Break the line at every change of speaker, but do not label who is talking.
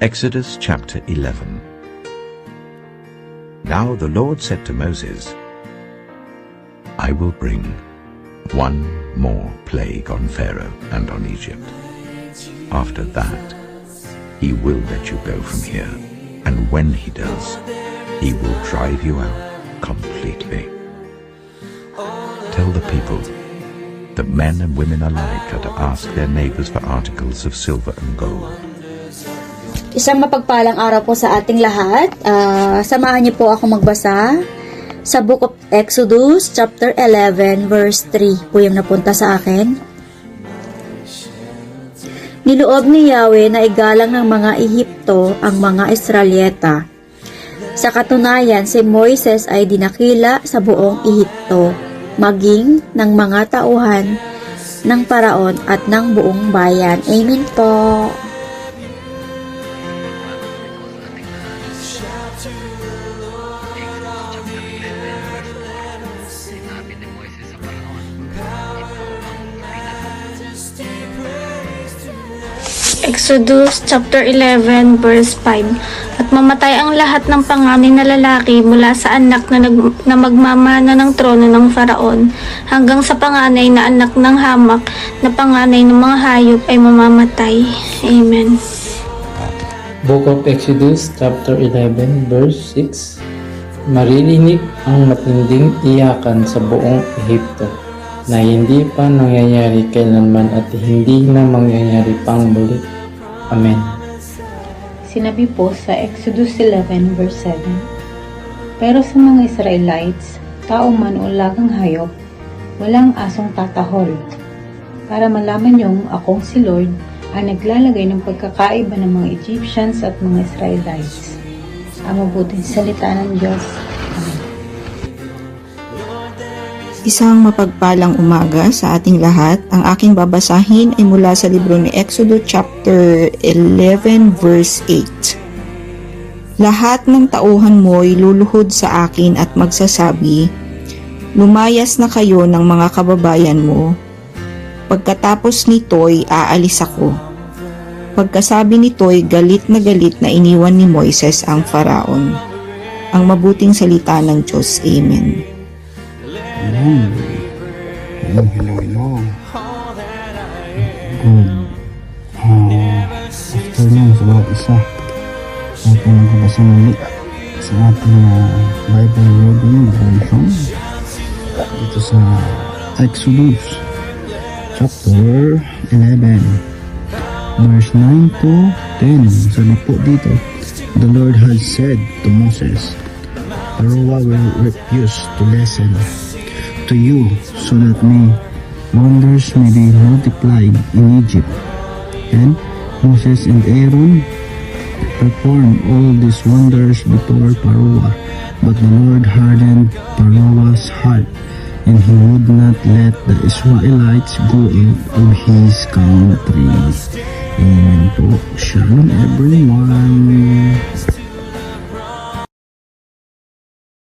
Exodus chapter 11. Now the Lord said to Moses, I will bring one more plague on Pharaoh and on Egypt. After that, he will let you go from here, and when he does, he will drive you out completely. Tell the people, the men and women alike are to ask their neighbors for articles of silver and gold.
Isang mapagpalang araw po sa ating lahat. Samahan niyo po ako magbasa sa Book of Exodus, chapter 11, verse 3 po yung napunta sa akin. Niloob ni Yahweh na igalang ng mga Ehipto ang mga Israelyeta. Sa katunayan, si Moises ay dinakila sa buong Ehipto, maging ng mga tauhan ng Paraon at ng buong bayan. Amen po.
Exodus chapter 11 verse 5. At mamatay ang lahat ng panganay na lalaki mula sa anak na magmamana ng trono ng Faraon hanggang sa panganay na anak ng hamak na panganay ng mga hayop ay mamamatay. Amen.
Book of Exodus chapter 11 verse 6. Maririnig ang matinding iyakan sa buong Ehipto na hindi pa nangyayari kailanman at hindi na mangyayari pang muli. Amen.
Sinabi po sa Exodus 11 verse 7, pero sa mga Israelites, tao man o lagang hayop, walang asong tatahol. Para malaman niyong akong si Lord ang naglalagay ng pagkakaiba ng mga Egyptians at mga Israelites. Ang mabuting salita ng Diyos. Amen.
Isang mapagpalang umaga sa ating lahat. Ang aking babasahin ay mula sa libro ni Exodus chapter 11 verse 8. Lahat ng tauhan mo ay luluhod sa akin at magsasabi, lumayas na kayo ng mga kababayan mo. Pagkatapos nito'y aalis ako. Pagkasabi nito'y galit na iniwan ni Moises ang Faraon. Ang mabuting salita ng Diyos. Amen.
Hello. Good afternoon sa bawat isa. Ating nagbabasa muli sa ating Bible reading devotion dito sa Exodus chapter 11 verse 9 to 10. Sabi po dito, the Lord has said to Moses, Pharaoh will refuse to listen to you so that wonders may be multiplied in Egypt. And Moses and Aaron performed all these wonders before Pharaoh, but the Lord hardened Pharaoh's heart, and he would not let the Israelites go out of his country. Amen po. Shalom everyone.